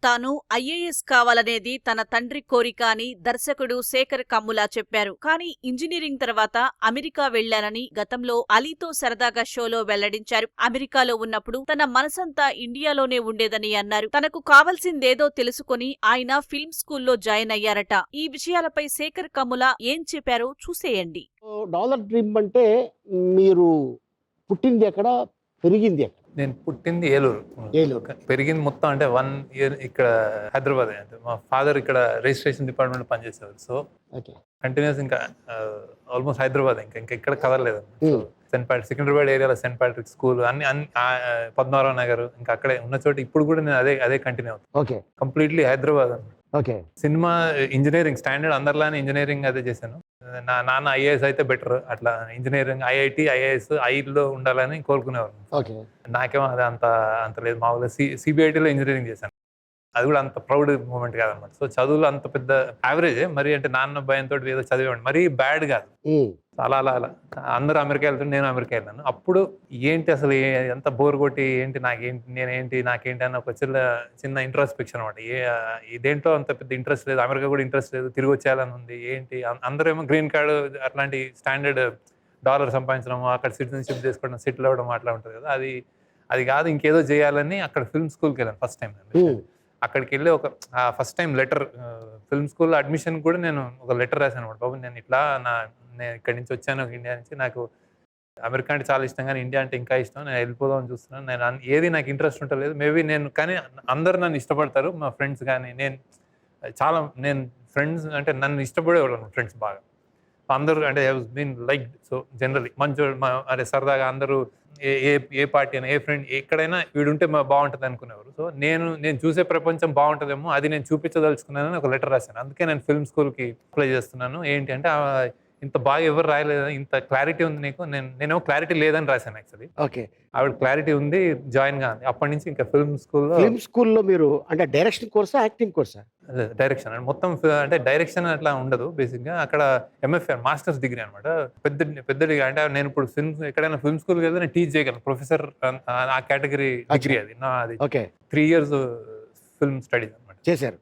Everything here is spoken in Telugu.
తాను ఐఏఎస్ కావాలనేది తన తండ్రి కోరిక అని దర్శకుడు శేఖర్ కమ్ముల చెప్పారు. కానీ ఇంజనీరింగ్ తర్వాత అమెరికా వెళ్లానని గతంలో అలీతో సరదాగా షోలో వెల్లడించారు. అమెరికాలో ఉన్నప్పుడు తన మనసంతా ఇండియాలోనే ఉండేదని అన్నారు. తనకు కావలసిందేదో తెలుసుకొని ఆయన ఫిల్మ్ స్కూల్లో జాయిన్ అయ్యారట. ఈ విషయాలపై శేఖర్ కమ్ముల ఏం చెప్పారో చూసేయండి. డాలర్ డ్రీమ్ అంటే మీరు పుట్టింది ఎక్కడ, పెరిగింది ఎక్కడ? నేను పుట్టింది ఏలూరు. పెరిగింది మొత్తం అంటే 1 year ఇక్కడ హైదరాబాద్. అంటే మా ఫాదర్ ఇక్కడ రిజిస్ట్రేషన్ డిపార్ట్మెంట్ పనిచేసేవారు. సో కంటిన్యూస్ ఇంకా ఆల్మోస్ట్ హైదరాబాద్ ఇంకా ఇక్కడ కదలలేదు. సికింద్రాబాద్ ఏరియాలో సెయింట్ ప్యాట్రిక్ స్కూల్ అన్ని పద్మారావు నగర్ ఇంకా అక్కడే ఉన్న చోట ఇప్పుడు కూడా నేను అదే కంటిన్యూ అవుతాను. కంప్లీట్లీ హైదరాబాద్ అన్నమాట. సినిమా ఇంజనీరింగ్ స్టాండర్డ్ అందరిలానే ఇంజనీరింగ్ అదే చేశాను. నా నాన్న ఐఏఎస్ అయితే బెటర్, అట్లా ఇంజనీరింగ్ ఐఐటి ఐఏఎస్ ఐలో ఉండాలని కోరుకునేవారు. నాకేమో అది అంత లేదు. మామూలుగా సిబిఐటిలో ఇంజనీరింగ్ చేశాను. అది కూడా అంత ప్రౌడ్ మూమెంట్ కాదనమాట. సో చదువులో అంత పెద్ద యావరేజే. మరి అంటే నాన్న భయంతో ఏదో చదివేవాడు, మరీ బ్యాడ్ కాదు. అలా అందరూ అమెరికా వెళ్తుంటే నేను అమెరికా వెళ్ళాను. అప్పుడు ఏంటి అసలు ఎంత బోర్ కొట్టి ఏంటి నాకేంటి అన్న ఒక చిన్న ఇంట్రాస్పెక్షన్ అనమాట. ఇదేంటో అంత పెద్ద ఇంట్రెస్ట్ లేదు, అమెరికా కూడా ఇంట్రెస్ట్ లేదు, తిరిగి వచ్చేయాలని ఉంది. ఏంటి అందరూ ఏమో గ్రీన్ కార్డు అట్లాంటి స్టాండర్డ్ డాలర్ సంపాదించడం, అక్కడ సిటిజన్షిప్ చేసుకోవడం, సెటిల్ అవ్వడం అట్లా ఉంటుంది కదా. అది కాదు, ఇంకేదో చేయాలని అక్కడ ఫిల్మ్ స్కూల్కి వెళ్ళాను ఫస్ట్ టైం. అక్కడికి వెళ్ళి ఒక ఫస్ట్ టైం లెటర్, ఫిల్మ్ స్కూల్లో అడ్మిషన్ కూడా నేను ఒక లెటర్ రాశాను అనమాట. బాబు నేను నేను ఇక్కడి నుంచి వచ్చాను, ఇండియా నుంచి, నాకు అమెరికా అంటే చాలా ఇష్టం కానీ ఇండియా అంటే ఇంకా ఇష్టం, నేను వెళ్ళిపోదామని చూస్తున్నాను. ఏది నాకు ఇంట్రెస్ట్ ఉంటలేదు. మేబీ కానీ అందరు నన్ను ఇష్టపడతారు, మా ఫ్రెండ్స్ కానీ. నేను ఫ్రెండ్స్ అంటే నన్ను ఇష్టపడేవాళ్ళు ఫ్రెండ్స్ బాగా. అందరూ అంటే బీన్ లైక్. సో జనరలీ మంచి అరే సరదాగా అందరూ ఏ పార్టీ అయినా, ఏ ఫ్రెండ్ ఎక్కడైనా వీడుంటే బాగుంటుంది అనుకునేవారు. సో నేను చూసే ప్రపంచం బాగుంటుందేమో, అది నేను చూపించదలుచుకున్నానని ఒక లెటర్ రాశాను. అందుకే నేను ఫిల్మ్ స్కూల్కి అప్లై చేస్తున్నాను. ఏంటి అంటే ఇంత బాగా ఎవరు రాయలేదు, ఇంత క్లారిటీ ఉంది నీకు. నేనేమో క్లారిటీ లేదని రాశాను యాక్చువల్లీ. ఆవిడ క్లారిటీ ఉంది, జాయిన్ గా. అప్పటి నుంచి ఇంకా ఫిల్మ్ స్కూల్లో మీరు అంటే డైరెక్షన్ కోర్సా, యాక్టింగ్ కోర్సా? డైరెక్షన్ అంటే మొత్తం అంటే డైరెక్షన్ అట్లా ఉండదు. బేసిక్ గా అక్కడ ఎంఎఫ్ఆర్ మాస్టర్స్ డిగ్రీ అనమాట. పెద్ద డిగ్రీ. అంటే నేను ఇప్పుడు ఎక్కడైనా ఫిల్మ్ స్కూల్కి వెళ్తే నేను టీచ్ చేయగలను. ప్రొఫెసర్ ఆ కేటగిరీ డిగ్రీ అది. 3 years ఫిల్మ్ స్టడీస్ అనమాట చేశారు.